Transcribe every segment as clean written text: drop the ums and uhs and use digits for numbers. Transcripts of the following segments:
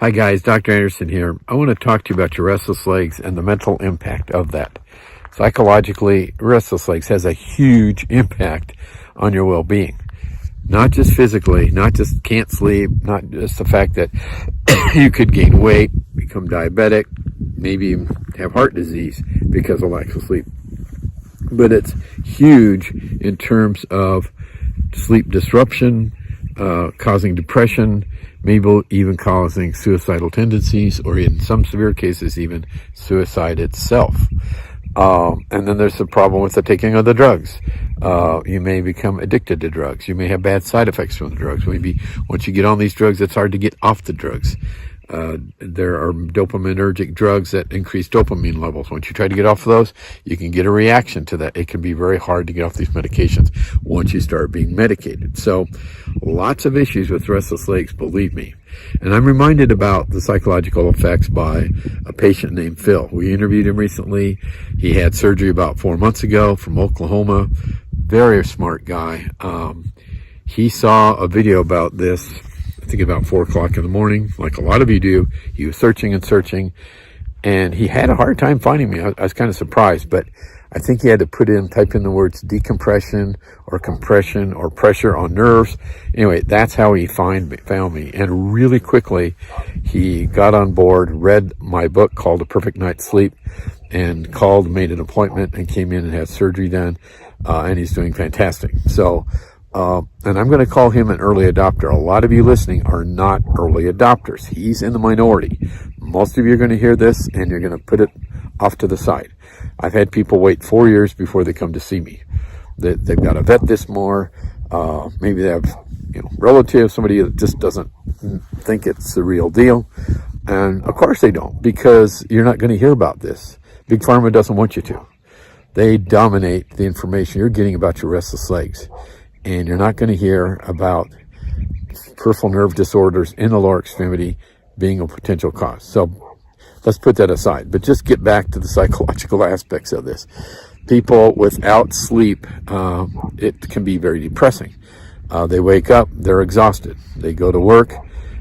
Hi guys, Dr. Anderson here. I want to talk to you about your restless legs and the mental impact of that. Psychologically, restless legs has a huge impact on your well-being. Not just physically, not just can't sleep, not just the fact that you could gain weight, become diabetic, maybe even have heart disease because of lack of sleep. But it's huge in terms of sleep disruption, causing depression, maybe even causing suicidal tendencies, or in some severe cases, even suicide itself. And then there's the problem with the taking of the drugs. You may become addicted to drugs. You may have bad side effects from the drugs. Maybe once you get on these drugs, it's hard to get off the drugs. There are dopaminergic drugs that increase dopamine levels. Once you try to get off of those, you can get a reaction to that. It can be very hard to get off these medications once you start being medicated. So lots of issues with restless legs, believe me. And I'm reminded about the psychological effects by a patient named Phil. We interviewed him recently. He had surgery about 4 months ago from Oklahoma. Very smart guy. He saw a video about this, I think about 4 o'clock in the morning, like a lot of you do. He was searching and searching, and he had a hard time finding me. I was kind of surprised, but I think he had to type in the words decompression or compression or pressure on nerves. Anyway, that's how he found me. And really quickly, he got on board, read my book called A Perfect Night's Sleep, and made an appointment, and came in and had surgery done. And he's doing fantastic. So, and I'm going to call him an early adopter. A lot of you listening are not early adopters. He's in the minority. Most of you are going to hear this, and you're going to put it off to the side. I've had people wait 4 years before they come to see me. They've got to vet this more. Maybe they have, relatives, somebody that just doesn't think it's the real deal. And of course they don't, because you're not going to hear about this. Big Pharma doesn't want you to. They dominate the information you're getting about your restless legs. And you're not going to hear about peripheral nerve disorders in the lower extremity being a potential cause. So let's put that aside. But just get back to the psychological aspects of this. People without sleep, it can be very depressing. They wake up, they're exhausted. They go to work,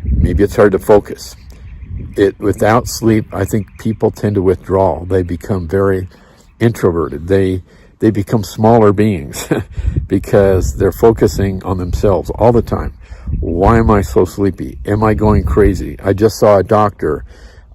maybe it's hard to focus. Without sleep, I think people tend to withdraw. They become very introverted. They become smaller beings because they're focusing on themselves all the time. Why am I so sleepy? Am I going crazy? I just saw a doctor.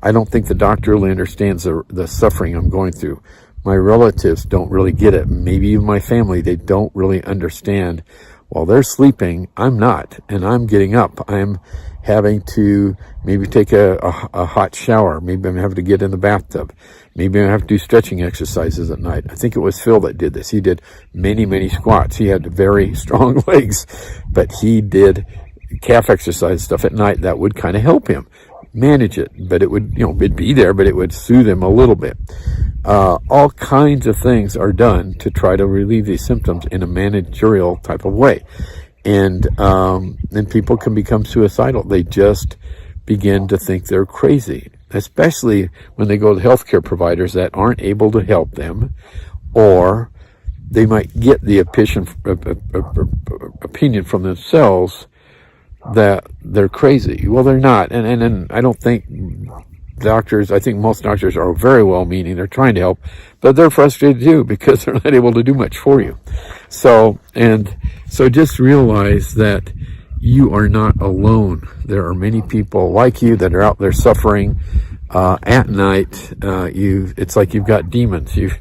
I don't think the doctor really understands the suffering I'm going through. My relatives don't really get it. Maybe even my family, they don't really understand. While they're sleeping, I'm not, and I'm getting up. I'm having to maybe take a hot shower. Maybe I'm having to get in the bathtub. Maybe I have to do stretching exercises at night. I think it was Phil that did this. He did many, many squats. He had very strong legs, but he did calf exercise stuff at night that would kind of help him manage it. But it would, it'd be there, but it would soothe him a little bit. All kinds of things are done to try to relieve these symptoms in a managerial type of way. And then people can become suicidal. They just begin to think they're crazy, especially when they go to healthcare providers that aren't able to help them, or they might get the opinion from themselves that they're crazy. Well, they're not. And I don't think doctors, I think most doctors are very well meaning. They're trying to help, but they're frustrated too because they're not able to do much for you. So just realize that you are not alone. There are many people like you that are out there suffering at night. It's like you've got demons. You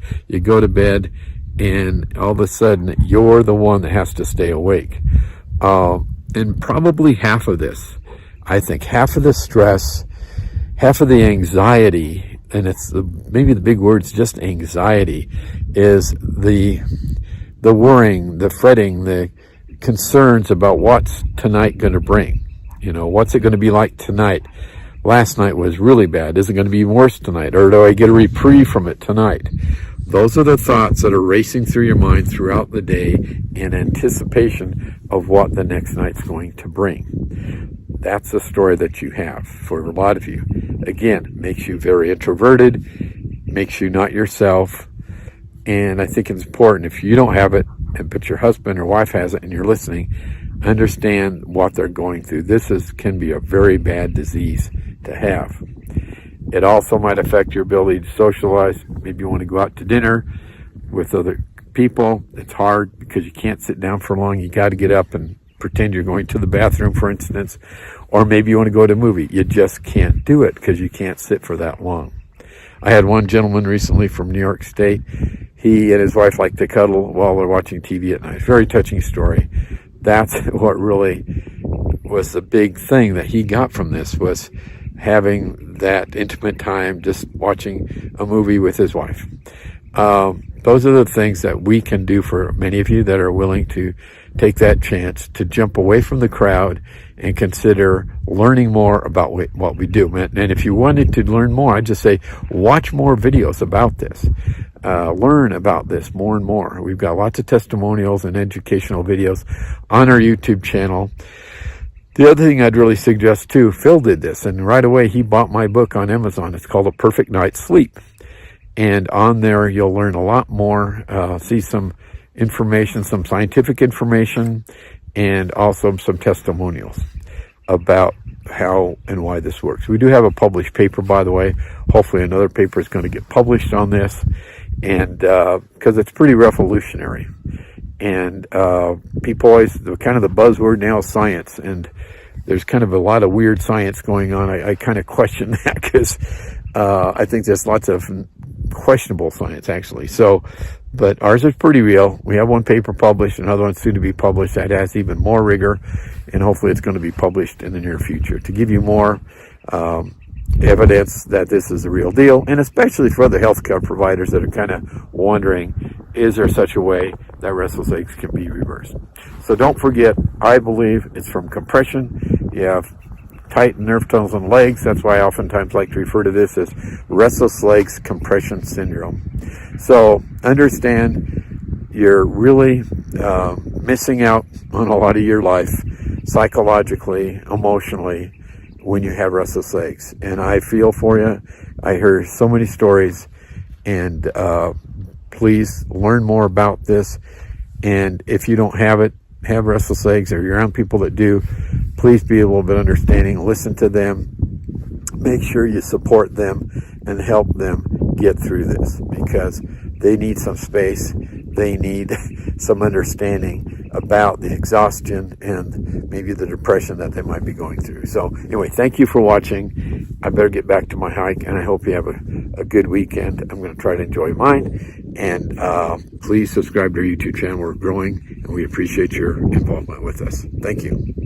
go to bed, and all of a sudden you're the one that has to stay awake. And probably half of this, I think, half of the stress, half of the anxiety, and maybe the big word's just anxiety, is the worrying, the fretting, the concerns about what's tonight going to bring. What's it going to be like tonight? Last night was really bad. Is it going to be worse tonight? Or do I get a reprieve from it tonight? Those are the thoughts that are racing through your mind throughout the day in anticipation of what the next night's going to bring. That's the story that you have for a lot of you. Again, makes you very introverted, makes you not yourself. And I think it's important, if you don't have it, but your husband or wife has it and you're listening, understand what they're going through. This can be a very bad disease to have. It also might affect your ability to socialize. Maybe you want to go out to dinner with other people. It's hard because you can't sit down for long. You got to get up and pretend you're going to the bathroom, for instance. Or maybe you want to go to a movie. You just can't do it because you can't sit for that long. I had one gentleman recently from New York State. He and his wife like to cuddle while they're watching TV at night. Very touching story. That's what really was the big thing that he got from this, was having that intimate time, just watching a movie with his wife. Those are the things that we can do for many of you that are willing to take that chance to jump away from the crowd and consider learning more about what we do. And if you wanted to learn more, I'd just say watch more videos about this. Learn about this more and more. We've got lots of testimonials and educational videos on our YouTube channel. The other thing I'd really suggest too, Phil did this, and right away he bought my book on Amazon. It's called A Perfect Night's Sleep. And on there you'll learn a lot more, see some information, some scientific information, and also some testimonials about how and why this works. We do have a published paper, by the way. Hopefully another paper is going to get published on this, and because it's pretty revolutionary. And people always, kind of the buzzword now is science, and there's kind of a lot of weird science going on. I kind of question that because I think there's lots of questionable science, actually. So, but ours is pretty real. We have one paper published, another one soon to be published that has even more rigor, and hopefully it's going to be published in the near future to give you more evidence that this is the real deal, and especially for other healthcare providers that are kind of wondering, is there such a way that restless legs can be reversed? So don't forget, I believe it's from compression. You have tight nerve tunnels and legs. That's why I oftentimes like to refer to this as restless legs compression syndrome. So understand you're really missing out on a lot of your life, psychologically, emotionally, when you have restless legs. And I feel for you. I hear so many stories, and please learn more about this. And if you don't have restless legs, or you're around people that do, please be a little bit understanding. Listen to them. Make sure you support them and help them get through this, because they need some space. They need some understanding about the exhaustion and maybe the depression that they might be going through. So anyway, thank you for watching. I better get back to my hike, and I hope you have a good weekend. I'm going to try to enjoy mine. And please subscribe to our YouTube channel. We're growing, and we appreciate your involvement with us. Thank you.